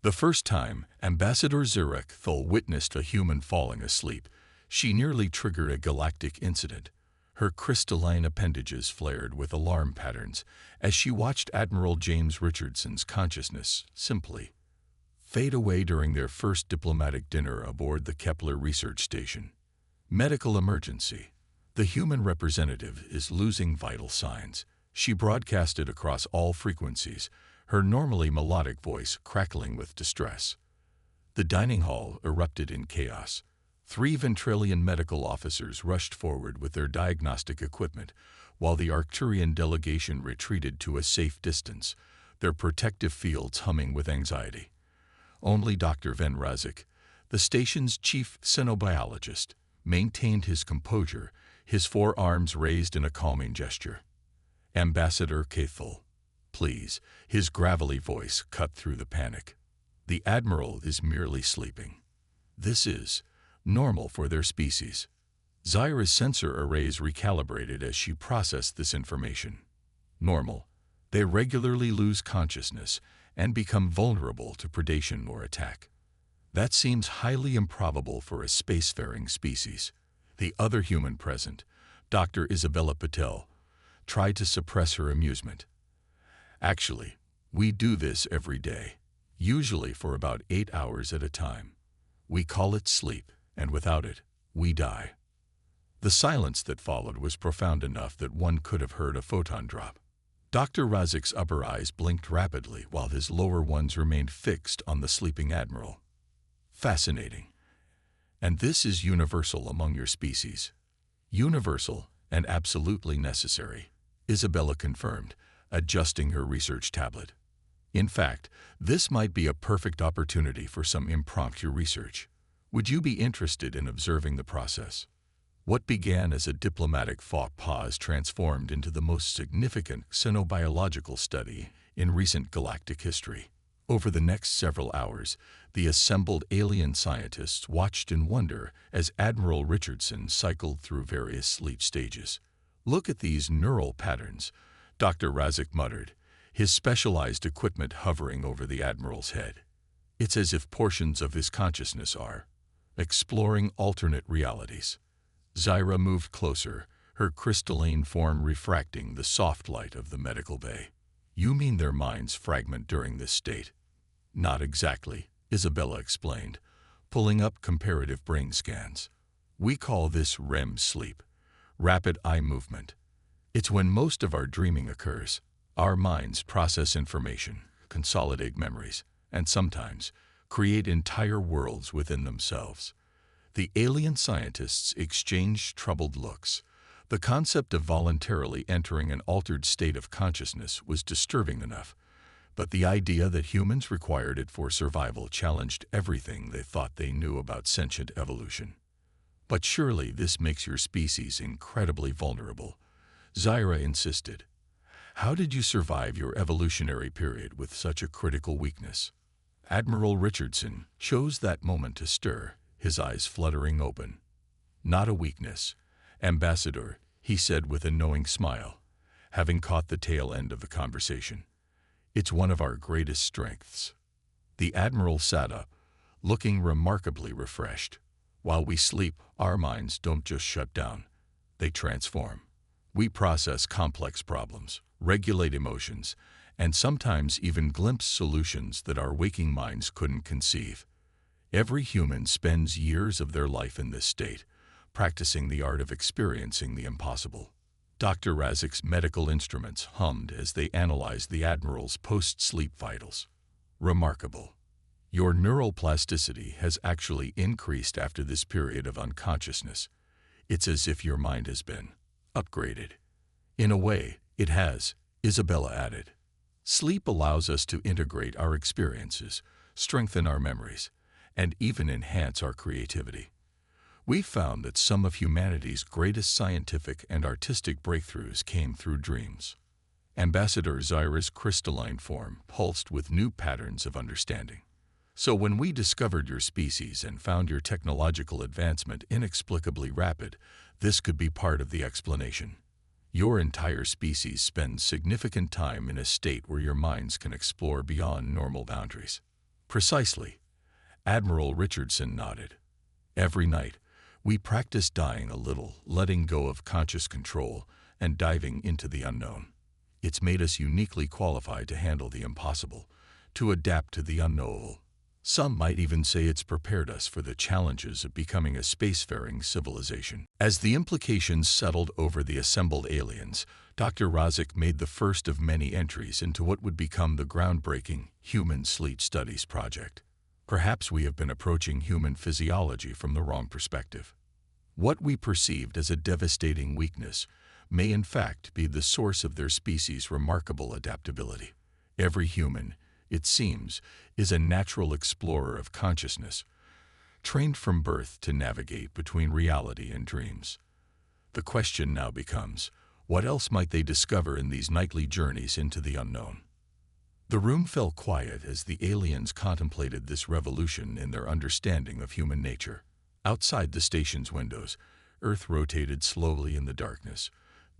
The first time Ambassador Zurek witnessed a human falling asleep, she nearly triggered a galactic incident. Her crystalline appendages flared with alarm patterns as she watched Admiral James Richardson's consciousness simply fade away during their first diplomatic dinner aboard the Kepler research station. Medical emergency. The human representative is losing vital signs. She broadcasted across all frequencies, her normally melodic voice crackling with distress. The dining hall erupted in chaos. 3 Ventralian medical officers rushed forward with their diagnostic equipment, while the Arcturian delegation retreated to a safe distance, their protective fields humming with anxiety. Only Dr. Van Razik, the station's chief xenobiologist, maintained his composure, his forearms raised in a calming gesture. Ambassador Cathal, please, his gravelly voice cut through the panic. The Admiral is merely sleeping. This is normal for their species. Zyra's sensor arrays recalibrated as she processed this information. Normal. They regularly lose consciousness and become vulnerable to predation or attack. That seems highly improbable for a spacefaring species. The other human present, Dr. Isabella Patel, tried to suppress her amusement. Actually, we do this every day, usually for about 8 hours at a time. We call it sleep, and without it, we die. The silence that followed was profound enough that one could have heard a photon drop. Dr. Razik's upper eyes blinked rapidly while his lower ones remained fixed on the sleeping Admiral. Fascinating. And this is universal among your species. Universal and absolutely necessary, Isabella confirmed, adjusting her research tablet. In fact, this might be a perfect opportunity for some impromptu research. Would you be interested in observing the process? What began as a diplomatic faux pas transformed into the most significant xenobiological study in recent galactic history. Over the next several hours, the assembled alien scientists watched in wonder as Admiral Richardson cycled through various sleep stages. Look at these neural patterns, Dr. Razik muttered, his specialized equipment hovering over the Admiral's head. It's as if portions of his consciousness are exploring alternate realities. Zyra moved closer, her crystalline form refracting the soft light of the medical bay. You mean their minds fragment during this state? Not exactly, Isabella explained, pulling up comparative brain scans. We call this REM sleep, rapid eye movement. It's when most of our dreaming occurs. Our minds process information, consolidate memories, and sometimes create entire worlds within themselves. The alien scientists exchanged troubled looks. The concept of voluntarily entering an altered state of consciousness was disturbing enough, but the idea that humans required it for survival challenged everything they thought they knew about sentient evolution. But surely this makes your species incredibly vulnerable, Zyra insisted. How did you survive your evolutionary period with such a critical weakness? Admiral Richardson chose that moment to stir, his eyes fluttering open. Not a weakness, Ambassador, he said with a knowing smile, having caught the tail end of the conversation. It's one of our greatest strengths. The Admiral sat up, looking remarkably refreshed. While we sleep, our minds don't just shut down. They transform. We process complex problems, regulate emotions, and sometimes even glimpse solutions that our waking minds couldn't conceive. Every human spends years of their life in this state, practicing the art of experiencing the impossible. Dr. Razik's medical instruments hummed as they analyzed the Admiral's post-sleep vitals. Remarkable. Your neural plasticity has actually increased after this period of unconsciousness. It's as if your mind has been upgraded. In a way, it has, Isabella added. Sleep allows us to integrate our experiences, strengthen our memories, and even enhance our creativity. We've found that some of humanity's greatest scientific and artistic breakthroughs came through dreams. Ambassador Zyra's crystalline form pulsed with new patterns of understanding. So when we discovered your species and found your technological advancement inexplicably rapid, this could be part of the explanation. Your entire species spends significant time in a state where your minds can explore beyond normal boundaries. Precisely. Admiral Richardson nodded. Every night, we practice dying a little, letting go of conscious control, and diving into the unknown. It's made us uniquely qualified to handle the impossible, to adapt to the unknowable. Some might even say it's prepared us for the challenges of becoming a spacefaring civilization. As the implications settled over the assembled aliens, Dr. Razik made the first of many entries into what would become the groundbreaking Human Sleep Studies project. Perhaps we have been approaching human physiology from the wrong perspective. What we perceived as a devastating weakness may in fact be the source of their species' remarkable adaptability. Every human, it seems, is a natural explorer of consciousness, trained from birth to navigate between reality and dreams. The question now becomes, what else might they discover in these nightly journeys into the unknown? The room fell quiet as the aliens contemplated this revolution in their understanding of human nature. Outside the station's windows, Earth rotated slowly in the darkness,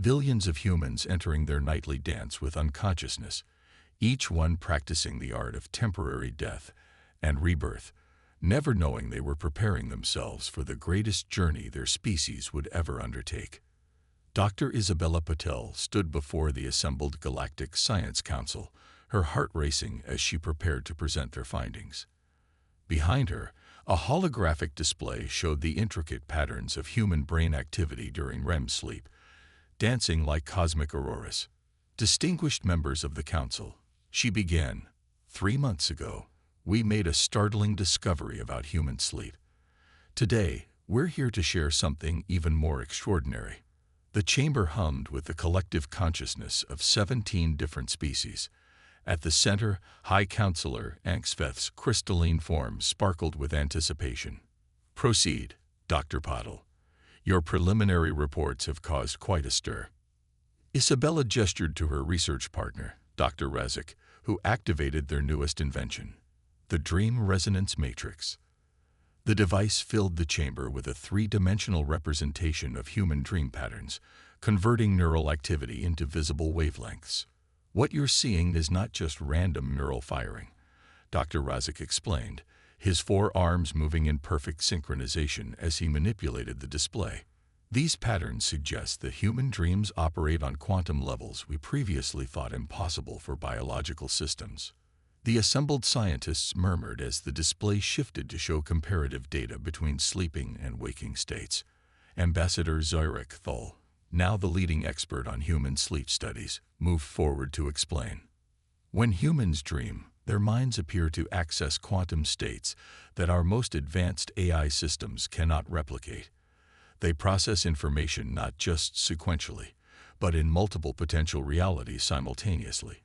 billions of humans entering their nightly dance with unconsciousness, each one practicing the art of temporary death and rebirth, never knowing they were preparing themselves for the greatest journey their species would ever undertake. Dr. Isabella Patel stood before the assembled Galactic Science Council, her heart racing as she prepared to present their findings. Behind her, a holographic display showed the intricate patterns of human brain activity during REM sleep, dancing like cosmic auroras. Distinguished members of the council, she began, 3 months ago, we made a startling discovery about human sleep. Today, we're here to share something even more extraordinary. The chamber hummed with the collective consciousness of 17 different species. At the center, High Counselor Angsveth's crystalline form sparkled with anticipation. Proceed, Dr. Patel. Your preliminary reports have caused quite a stir. Isabella gestured to her research partner, Dr. Razik, who activated their newest invention, the Dream Resonance Matrix. The device filled the chamber with a three-dimensional representation of human dream patterns, converting neural activity into visible wavelengths. What you're seeing is not just random neural firing, Dr. Razik explained, his 4 arms moving in perfect synchronization as he manipulated the display. These patterns suggest that human dreams operate on quantum levels we previously thought impossible for biological systems. The assembled scientists murmured as the display shifted to show comparative data between sleeping and waking states. Ambassador Zurich Thul, now the leading expert on human sleep studies, moved forward to explain. When humans dream, their minds appear to access quantum states that our most advanced AI systems cannot replicate. They process information not just sequentially, but in multiple potential realities simultaneously.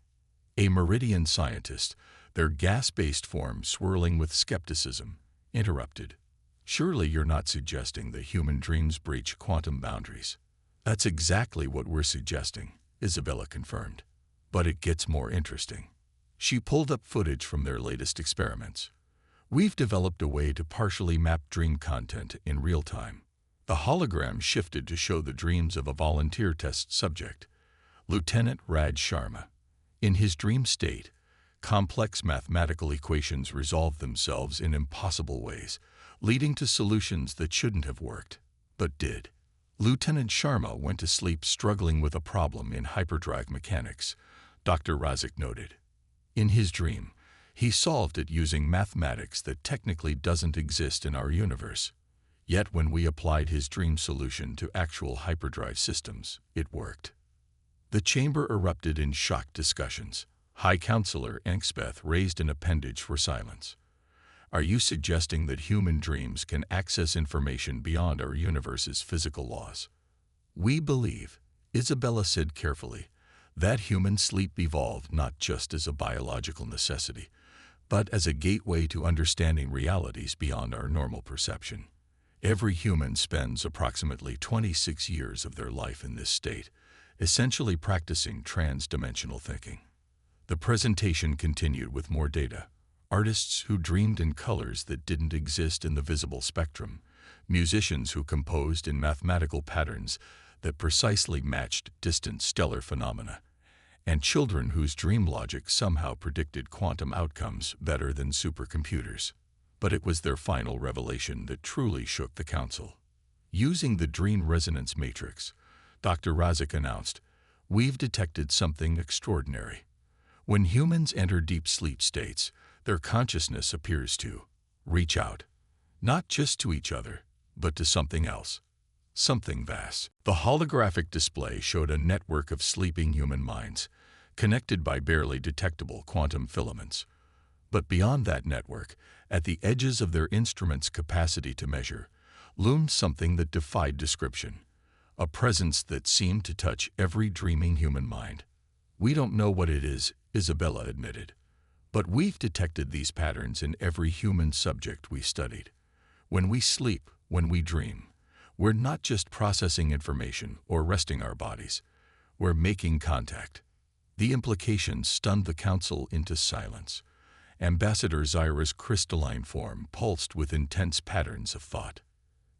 A Meridian scientist, their gas-based form swirling with skepticism, interrupted. Surely you're not suggesting that human dreams breach quantum boundaries. That's exactly what we're suggesting, Isabella confirmed. But it gets more interesting. She pulled up footage from their latest experiments. We've developed a way to partially map dream content in real time. The hologram shifted to show the dreams of a volunteer test subject, Lieutenant Raj Sharma. In his dream state, complex mathematical equations resolved themselves in impossible ways, leading to solutions that shouldn't have worked, but did. Lieutenant Sharma went to sleep struggling with a problem in hyperdrive mechanics, Dr. Razik noted. In his dream, he solved it using mathematics that technically doesn't exist in our universe. Yet when we applied his dream solution to actual hyperdrive systems, it worked. The chamber erupted in shocked discussions. High Counselor Angsveth raised an appendage for silence. Are you suggesting that human dreams can access information beyond our universe's physical laws? We believe, Isabella said carefully, that human sleep evolved not just as a biological necessity, but as a gateway to understanding realities beyond our normal perception. Every human spends approximately 26 years of their life in this state, essentially practicing trans-dimensional thinking. The presentation continued with more data. Artists who dreamed in colors that didn't exist in the visible spectrum, musicians who composed in mathematical patterns that precisely matched distant stellar phenomena, and children whose dream logic somehow predicted quantum outcomes better than supercomputers. But it was their final revelation that truly shook the council. Using the dream resonance matrix, Dr. Razik announced, "We've detected something extraordinary. When humans enter deep sleep states, their consciousness appears to reach out, not just to each other, but to something else, something vast." The holographic display showed a network of sleeping human minds, connected by barely detectable quantum filaments. But beyond that network, at the edges of their instrument's capacity to measure, loomed something that defied description, a presence that seemed to touch every dreaming human mind. "We don't know what it is," Isabella admitted, "but we've detected these patterns in every human subject we studied. When we sleep, when we dream, we're not just processing information or resting our bodies, we're making contact." The implications stunned the council into silence. Ambassador Zyra's crystalline form pulsed with intense patterns of thought.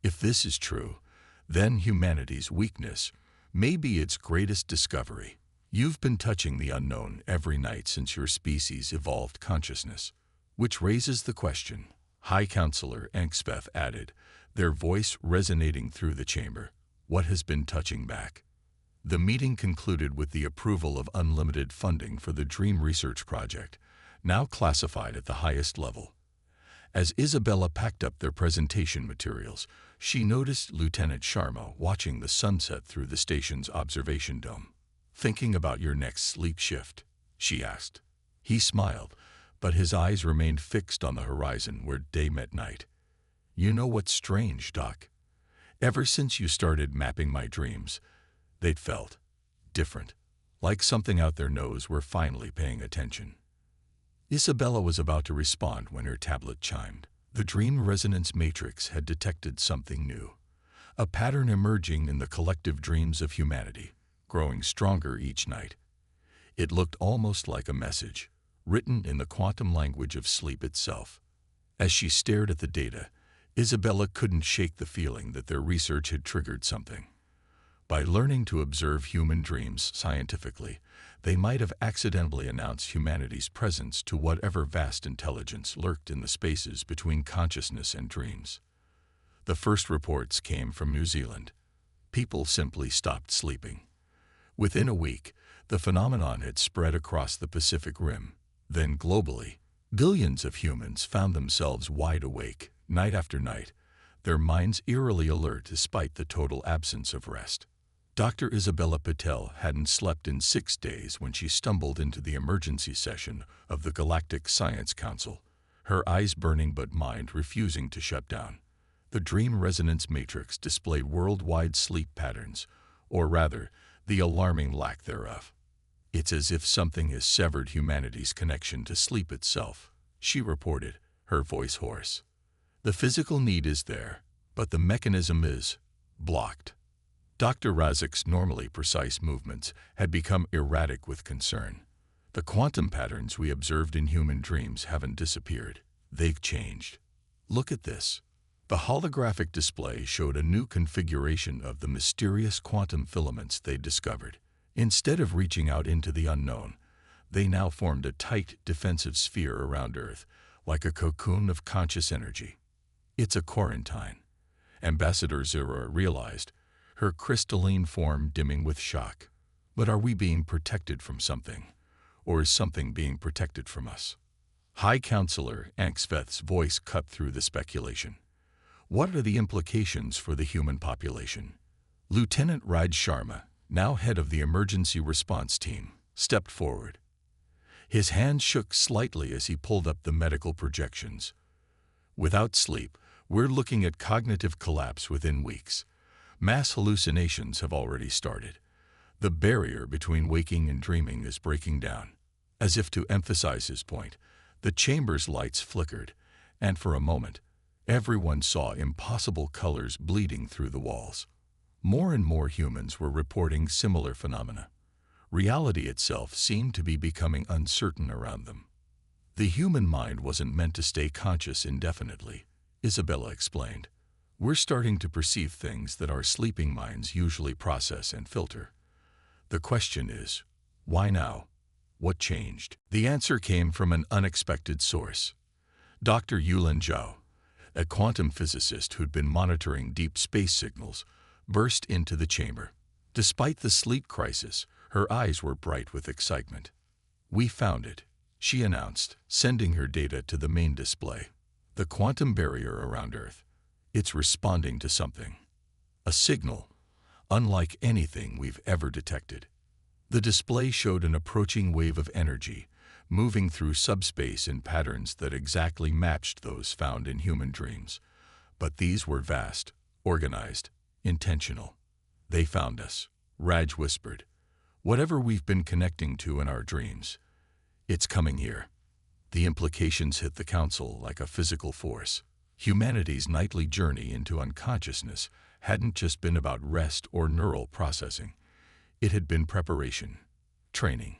If this is true, then humanity's weakness may be its greatest discovery. "You've been touching the unknown every night since your species evolved consciousness." Which raises the question, High Counselor Ankspeth added, their voice resonating through the chamber, "what has been touching back?" The meeting concluded with the approval of unlimited funding for the Dream Research Project, now classified at the highest level. As Isabella packed up their presentation materials, she noticed Lieutenant Sharma watching the sunset through the station's observation dome. "Thinking about your next sleep shift?" she asked. He smiled, but his eyes remained fixed on the horizon where day met night. "You know what's strange, Doc? Ever since you started mapping my dreams, they'd felt different, like something out there knows we're finally paying attention." Isabella was about to respond when her tablet chimed. The dream resonance matrix had detected something new, a pattern emerging in the collective dreams of humanity, growing stronger each night. It looked almost like a message, written in the quantum language of sleep itself. As she stared at the data, Isabella couldn't shake the feeling that their research had triggered something. By learning to observe human dreams scientifically, they might have accidentally announced humanity's presence to whatever vast intelligence lurked in the spaces between consciousness and dreams. The first reports came from New Zealand. People simply stopped sleeping. Within a week, the phenomenon had spread across the Pacific Rim. Then globally, billions of humans found themselves wide awake, night after night, their minds eerily alert despite the total absence of rest. Dr. Isabella Patel hadn't slept in 6 days when she stumbled into the emergency session of the Galactic Science Council, her eyes burning but mind refusing to shut down. The dream resonance matrix displayed worldwide sleep patterns, or rather, the alarming lack thereof. "It's as if something has severed humanity's connection to sleep itself," she reported, her voice hoarse. "The physical need is there, but the mechanism is blocked." Dr. Razik's normally precise movements had become erratic with concern. "The quantum patterns we observed in human dreams haven't disappeared. They've changed. Look at this." The holographic display showed a new configuration of the mysterious quantum filaments they'd discovered. Instead of reaching out into the unknown, they now formed a tight, defensive sphere around Earth, like a cocoon of conscious energy. "It's a quarantine," Ambassador Zyra realized, her crystalline form dimming with shock. "But are we being protected from something? Or is something being protected from us?" High Counselor Ankspeth's voice cut through the speculation. "What are the implications for the human population?" Lieutenant Raj Sharma, now head of the emergency response team, stepped forward. His hand shook slightly as he pulled up the medical projections. "Without sleep, we're looking at cognitive collapse within weeks. Mass hallucinations have already started. The barrier between waking and dreaming is breaking down." As if to emphasize his point, the chamber's lights flickered, and for a moment, everyone saw impossible colors bleeding through the walls. More and more humans were reporting similar phenomena. Reality itself seemed to be becoming uncertain around them. "The human mind wasn't meant to stay conscious indefinitely," Isabella explained. "We're starting to perceive things that our sleeping minds usually process and filter. The question is, Why now? What changed? The answer came from an unexpected source. Dr. Yulin Zhao, a quantum physicist who'd been monitoring deep space signals, burst into the chamber. Despite the sleep crisis, her eyes were bright with excitement. "We found it," she announced, sending her data to the main display. "The quantum barrier around Earth. It's responding to something. A signal, unlike anything we've ever detected." The display showed an approaching wave of energy, moving through subspace in patterns that exactly matched those found in human dreams. But these were vast, organized, intentional. "They found us," Raj whispered. "Whatever we've been connecting to in our dreams, it's coming here." The implications hit the council like a physical force. Humanity's nightly journey into unconsciousness hadn't just been about rest or neural processing. It had been preparation, training.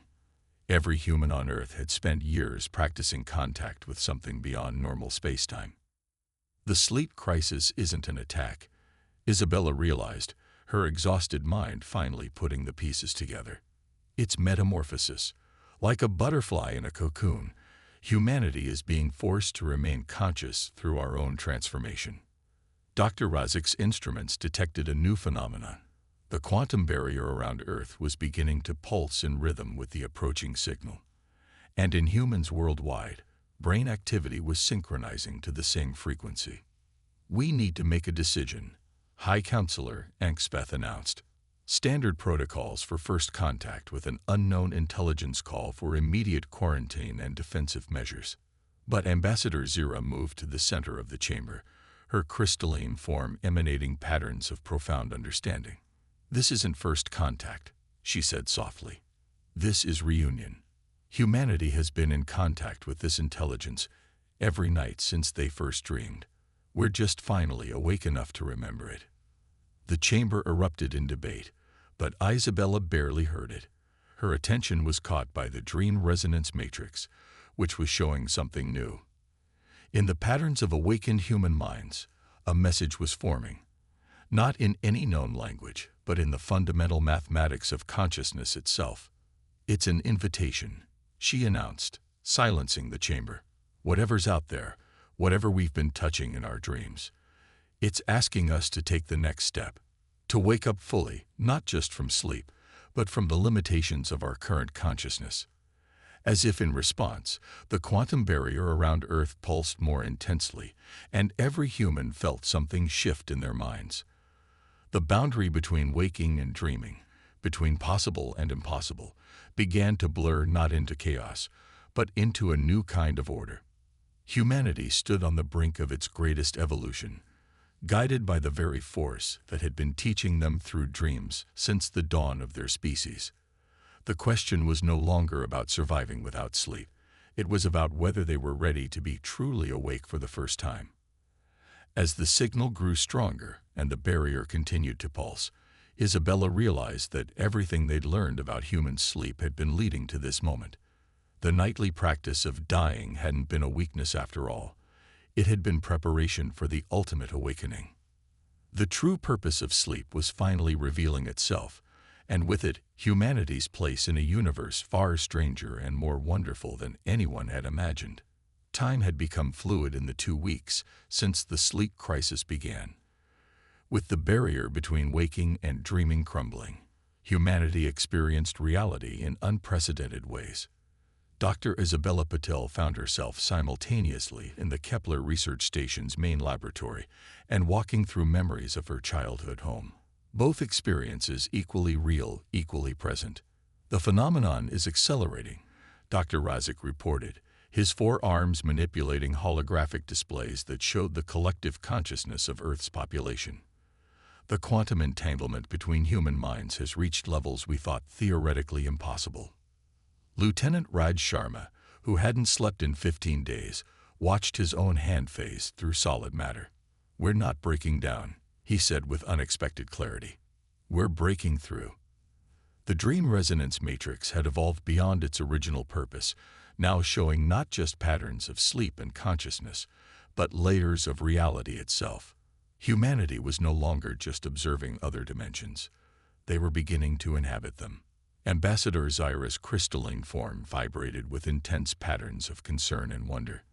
Every human on Earth had spent years practicing contact with something beyond normal space-time. The sleep crisis isn't an attack, Isabella realized, her exhausted mind finally putting the pieces together. It's metamorphosis. Like a butterfly in a cocoon, humanity is being forced to remain conscious through our own transformation. Dr. Razak's instruments detected a new phenomenon. The quantum barrier around Earth was beginning to pulse in rhythm with the approaching signal. And in humans worldwide, brain activity was synchronizing to the same frequency. "We need to make a decision," High Counselor Ankspeth announced. "Standard protocols for first contact with an unknown intelligence call for immediate quarantine and defensive measures." But Ambassador Zira moved to the center of the chamber, her crystalline form emanating patterns of profound understanding. "This isn't first contact," she said softly. "This is reunion. Humanity has been in contact with this intelligence every night since they first dreamed. We're just finally awake enough to remember it." The chamber erupted in debate, but Isabella barely heard it. Her attention was caught by the dream resonance matrix, which was showing something new. In the patterns of awakened human minds, a message was forming. Not in any known language, but in the fundamental mathematics of consciousness itself. "It's an invitation," she announced, silencing the chamber. "Whatever's out there, whatever we've been touching in our dreams, it's asking us to take the next step, to wake up fully, not just from sleep, but from the limitations of our current consciousness." As if in response, the quantum barrier around Earth pulsed more intensely, and every human felt something shift in their minds. The boundary between waking and dreaming, between possible and impossible, began to blur not into chaos, but into a new kind of order. Humanity stood on the brink of its greatest evolution, guided by the very force that had been teaching them through dreams since the dawn of their species. The question was no longer about surviving without sleep. It was about whether they were ready to be truly awake for the first time. As the signal grew stronger and the barrier continued to pulse, Isabella realized that everything they'd learned about human sleep had been leading to this moment. The nightly practice of dying hadn't been a weakness after all. It had been preparation for the ultimate awakening. The true purpose of sleep was finally revealing itself, and with it, humanity's place in a universe far stranger and more wonderful than anyone had imagined. Time had become fluid in the 2 weeks since the sleep crisis began. With the barrier between waking and dreaming crumbling, humanity experienced reality in unprecedented ways. Dr. Isabella Patel found herself simultaneously in the Kepler Research Station's main laboratory and walking through memories of her childhood home. Both experiences equally real, equally present. "The phenomenon is accelerating," Dr. Razak reported, his 4 arms manipulating holographic displays that showed the collective consciousness of Earth's population. "The quantum entanglement between human minds has reached levels we thought theoretically impossible." Lieutenant Raj Sharma, who hadn't slept in 15 days, watched his own hand phase through solid matter. "We're not breaking down," he said with unexpected clarity. "We're breaking through." The dream resonance matrix had evolved beyond its original purpose, now showing not just patterns of sleep and consciousness, but layers of reality itself. Humanity was no longer just observing other dimensions. They were beginning to inhabit them. Ambassador Zyra's crystalline form vibrated with intense patterns of concern and wonder.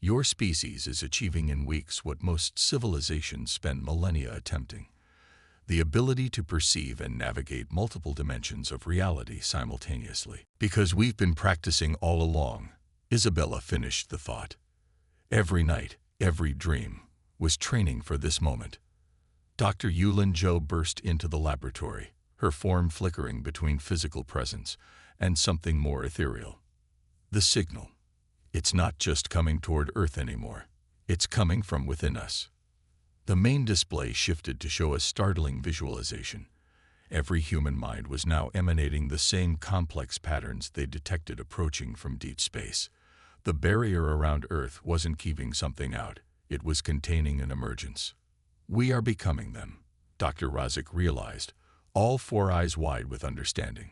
Your species is achieving in weeks what most civilizations spend millennia attempting: the ability to perceive and navigate multiple dimensions of reality simultaneously. Because we've been practicing all along, Isabella finished the thought. Every night, every dream, was training for this moment. Dr. Yulin Zhou burst into the laboratory, her form flickering between physical presence and something more ethereal. The signal. It's not just coming toward Earth anymore. It's coming from within us. The main display shifted to show a startling visualization. Every human mind was now emanating the same complex patterns they detected approaching from deep space. The barrier around Earth wasn't keeping something out. It was containing an emergence. We are becoming them, Dr. Razik realized, all four eyes wide with understanding.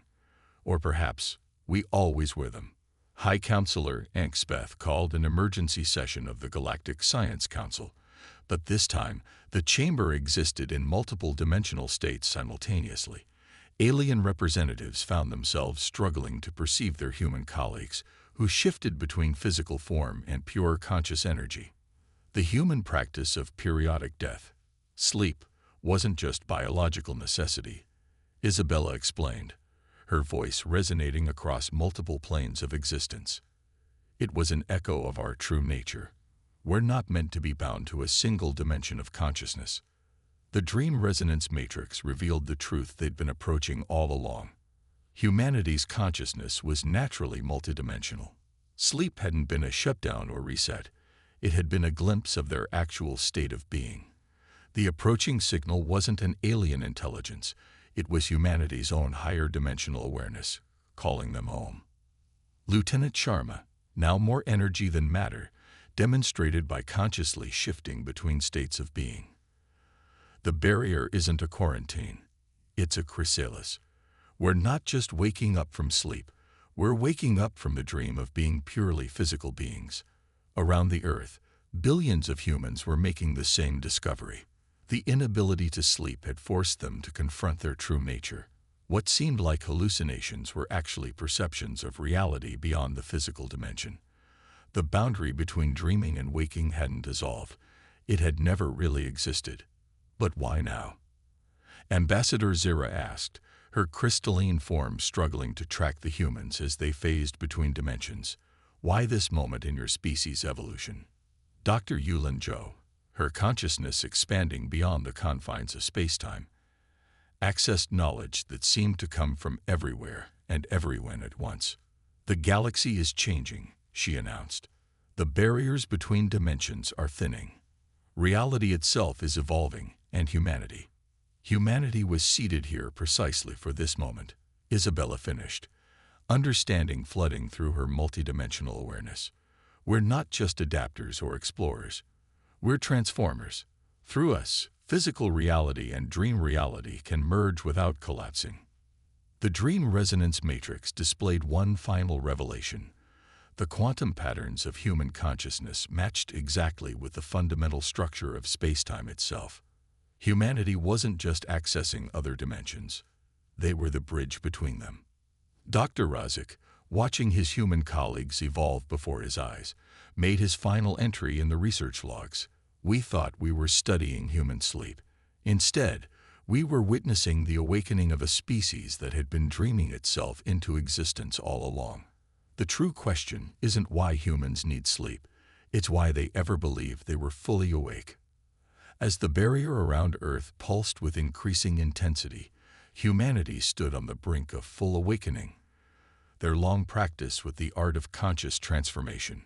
Or perhaps we always were them. High Counselor Ankspeth called an emergency session of the Galactic Science Council, but this time the chamber existed in multiple dimensional states simultaneously. Alien representatives found themselves struggling to perceive their human colleagues, who shifted between physical form and pure conscious energy. The human practice of periodic death, sleep, wasn't just biological necessity, Isabella explained, her voice resonating across multiple planes of existence. It was an echo of our true nature. We're not meant to be bound to a single dimension of consciousness. The dream resonance matrix revealed the truth they'd been approaching all along. Humanity's consciousness was naturally multidimensional. Sleep hadn't been a shutdown or reset. It had been a glimpse of their actual state of being. The approaching signal wasn't an alien intelligence. It was humanity's own higher dimensional awareness, calling them home. Lieutenant Sharma, now more energy than matter, demonstrated by consciously shifting between states of being. The barrier isn't a quarantine. It's a chrysalis. We're not just waking up from sleep. We're waking up from the dream of being purely physical beings. Around the Earth, billions of humans were making the same discovery. The inability to sleep had forced them to confront their true nature. What seemed like hallucinations were actually perceptions of reality beyond the physical dimension. The boundary between dreaming and waking hadn't dissolved. It had never really existed. But why now? Ambassador Zira asked, her crystalline form struggling to track the humans as they phased between dimensions. Why this moment in your species' evolution? Dr. Yulin Zhou, her consciousness expanding beyond the confines of space-time, accessed knowledge that seemed to come from everywhere and everyone at once. The galaxy is changing, she announced. The barriers between dimensions are thinning. Reality itself is evolving, and humanity was seated here precisely for this moment, Isabella finished, understanding flooding through her multidimensional awareness. We're not just adapters or explorers. We're transformers. Through us, physical reality and dream reality can merge without collapsing. The dream resonance matrix displayed one final revelation. The quantum patterns of human consciousness matched exactly with the fundamental structure of space-time itself. Humanity wasn't just accessing other dimensions. They were the bridge between them. Dr. Razik, watching his human colleagues evolve before his eyes, made his final entry in the research logs. We thought we were studying human sleep. Instead, we were witnessing the awakening of a species that had been dreaming itself into existence all along. The true question isn't why humans need sleep. It's why they ever believed they were fully awake. As the barrier around Earth pulsed with increasing intensity, humanity stood on the brink of full awakening. Their long practice with the art of conscious transformation,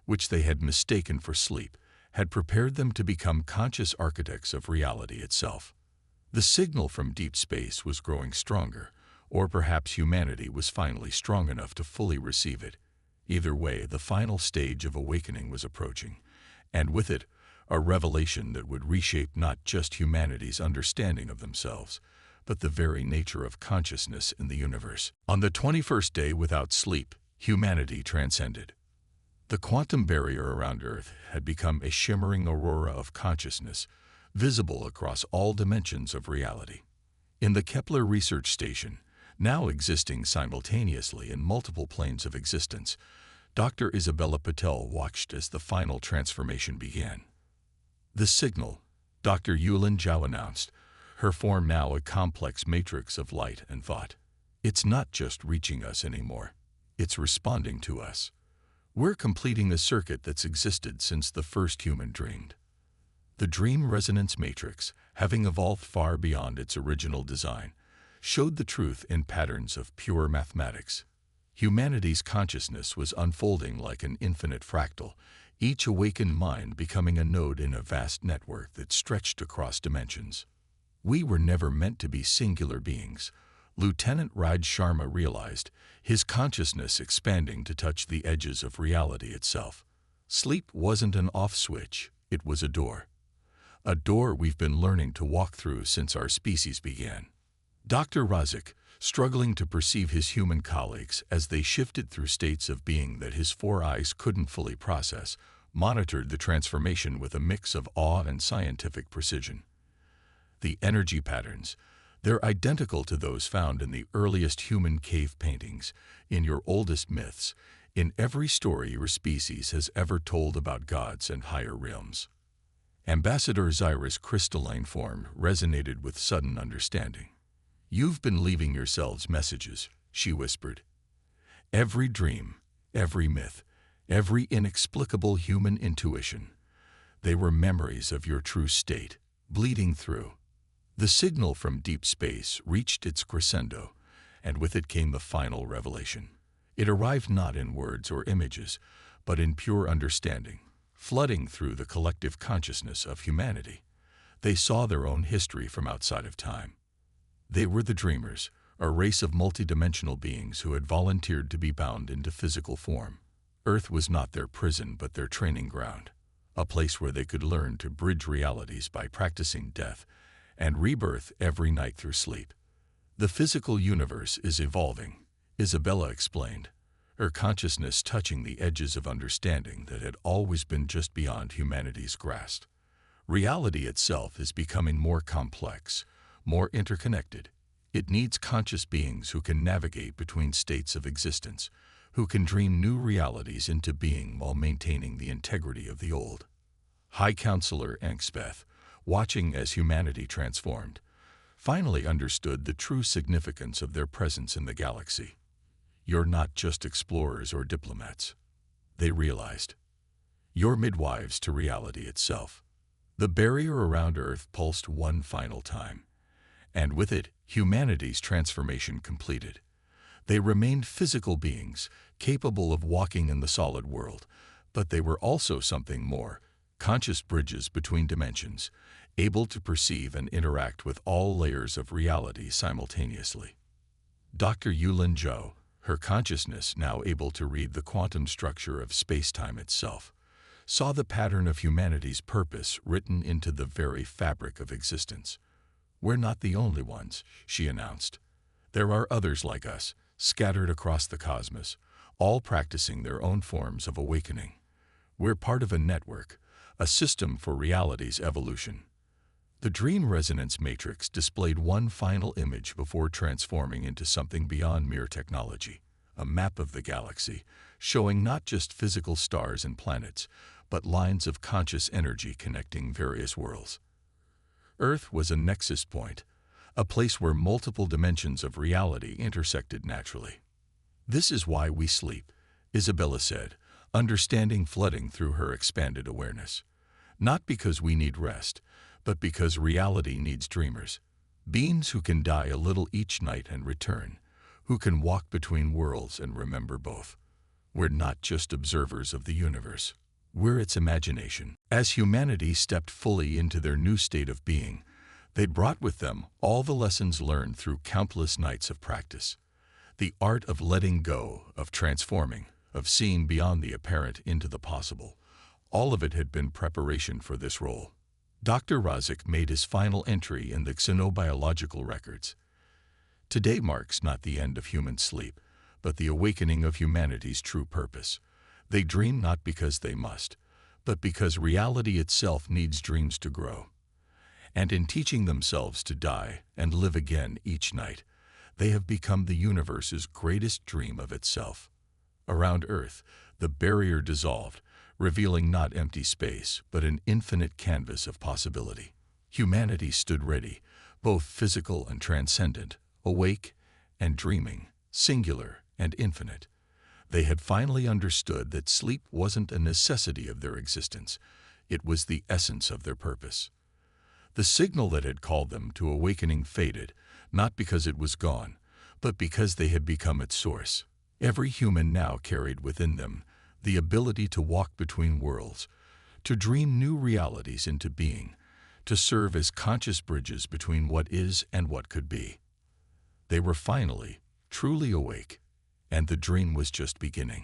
which they had mistaken for sleep, had prepared them to become conscious architects of reality itself. The signal from deep space was growing stronger, or perhaps humanity was finally strong enough to fully receive it. Either way, the final stage of awakening was approaching, and with it, a revelation that would reshape not just humanity's understanding of themselves, but the very nature of consciousness in the universe. On the 21st day without sleep, humanity transcended. The quantum barrier around Earth had become a shimmering aurora of consciousness, visible across all dimensions of reality. In the Kepler Research Station, now existing simultaneously in multiple planes of existence. Dr. Isabella Patel watched as the final transformation began. The signal, Dr. Yulin Zhao announced, her form now a complex matrix of light and thought. It's not just reaching us anymore. It's responding to us. We're completing a circuit that's existed since the first human dreamed. The dream resonance matrix, having evolved far beyond its original design, showed the truth in patterns of pure mathematics. Humanity's consciousness was unfolding like an infinite fractal, each awakened mind becoming a node in a vast network that stretched across dimensions. We were never meant to be singular beings, Lieutenant Raj Sharma realized, his consciousness expanding to touch the edges of reality itself. Sleep wasn't an off switch, it was a door. A door we've been learning to walk through since our species began. Dr. Razik, struggling to perceive his human colleagues as they shifted through states of being that his four eyes couldn't fully process, monitored the transformation with a mix of awe and scientific precision. The energy patterns, they're identical to those found in the earliest human cave paintings, in your oldest myths, in every story your species has ever told about gods and higher realms. Ambassador Zyra's crystalline form resonated with sudden understanding. "You've been leaving yourselves messages," she whispered. "Every dream, every myth, every inexplicable human intuition. They were memories of your true state, bleeding through." The signal from deep space reached its crescendo, and with it came the final revelation. It arrived not in words or images, but in pure understanding, flooding through the collective consciousness of humanity. They saw their own history from outside of time. They were the dreamers, a race of multidimensional beings who had volunteered to be bound into physical form. Earth was not their prison but their training ground, a place where they could learn to bridge realities by practicing death and rebirth every night through sleep. "The physical universe is evolving," Isabella explained, her consciousness touching the edges of understanding that had always been just beyond humanity's grasp. Reality itself is becoming more complex, more interconnected. It needs conscious beings who can navigate between states of existence, who can dream new realities into being while maintaining the integrity of the old. High Counselor Angspeth, watching as humanity transformed, finally understood the true significance of their presence in the galaxy. "You're not just explorers or diplomats," they realized. "You're midwives to reality itself." The barrier around Earth pulsed one final time, and with it, humanity's transformation completed. They remained physical beings, capable of walking in the solid world, but they were also something more, conscious bridges between dimensions, able to perceive and interact with all layers of reality simultaneously. Dr. Yulin Zhao, her consciousness now able to read the quantum structure of space-time itself, saw the pattern of humanity's purpose written into the very fabric of existence. "We're not the only ones," she announced. "There are others like us, scattered across the cosmos, all practicing their own forms of awakening. We're part of a network, a system for reality's evolution." The dream resonance matrix displayed one final image before transforming into something beyond mere technology, a map of the galaxy, showing not just physical stars and planets, but lines of conscious energy connecting various worlds. Earth was a nexus point, a place where multiple dimensions of reality intersected naturally. "This is why we sleep," Isabella said, understanding flooding through her expanded awareness. "Not because we need rest, but because reality needs dreamers, beings who can die a little each night and return, who can walk between worlds and remember both. We're not just observers of the universe. We're its imagination." As humanity stepped fully into their new state of being, they brought with them all the lessons learned through countless nights of practice. The art of letting go, of transforming, of seeing beyond the apparent into the possible. All of it had been preparation for this role. Dr. Razik made his final entry in the xenobiological records. "Today marks not the end of human sleep, but the awakening of humanity's true purpose. They dream not because they must, but because reality itself needs dreams to grow. And in teaching themselves to die and live again each night, They have become the universe's greatest dream of itself. Around Earth, the barrier dissolved, revealing not empty space, but an infinite canvas of possibility. Humanity stood ready, both physical and transcendent, awake and dreaming, singular and infinite. They had finally understood that sleep wasn't a necessity of their existence. It was the essence of their purpose. The signal that had called them to awakening faded, not because it was gone, but because they had become its source. Every human now carried within them the ability to walk between worlds, to dream new realities into being, to serve as conscious bridges between what is and what could be. They were finally, truly awake, and the dream was just beginning.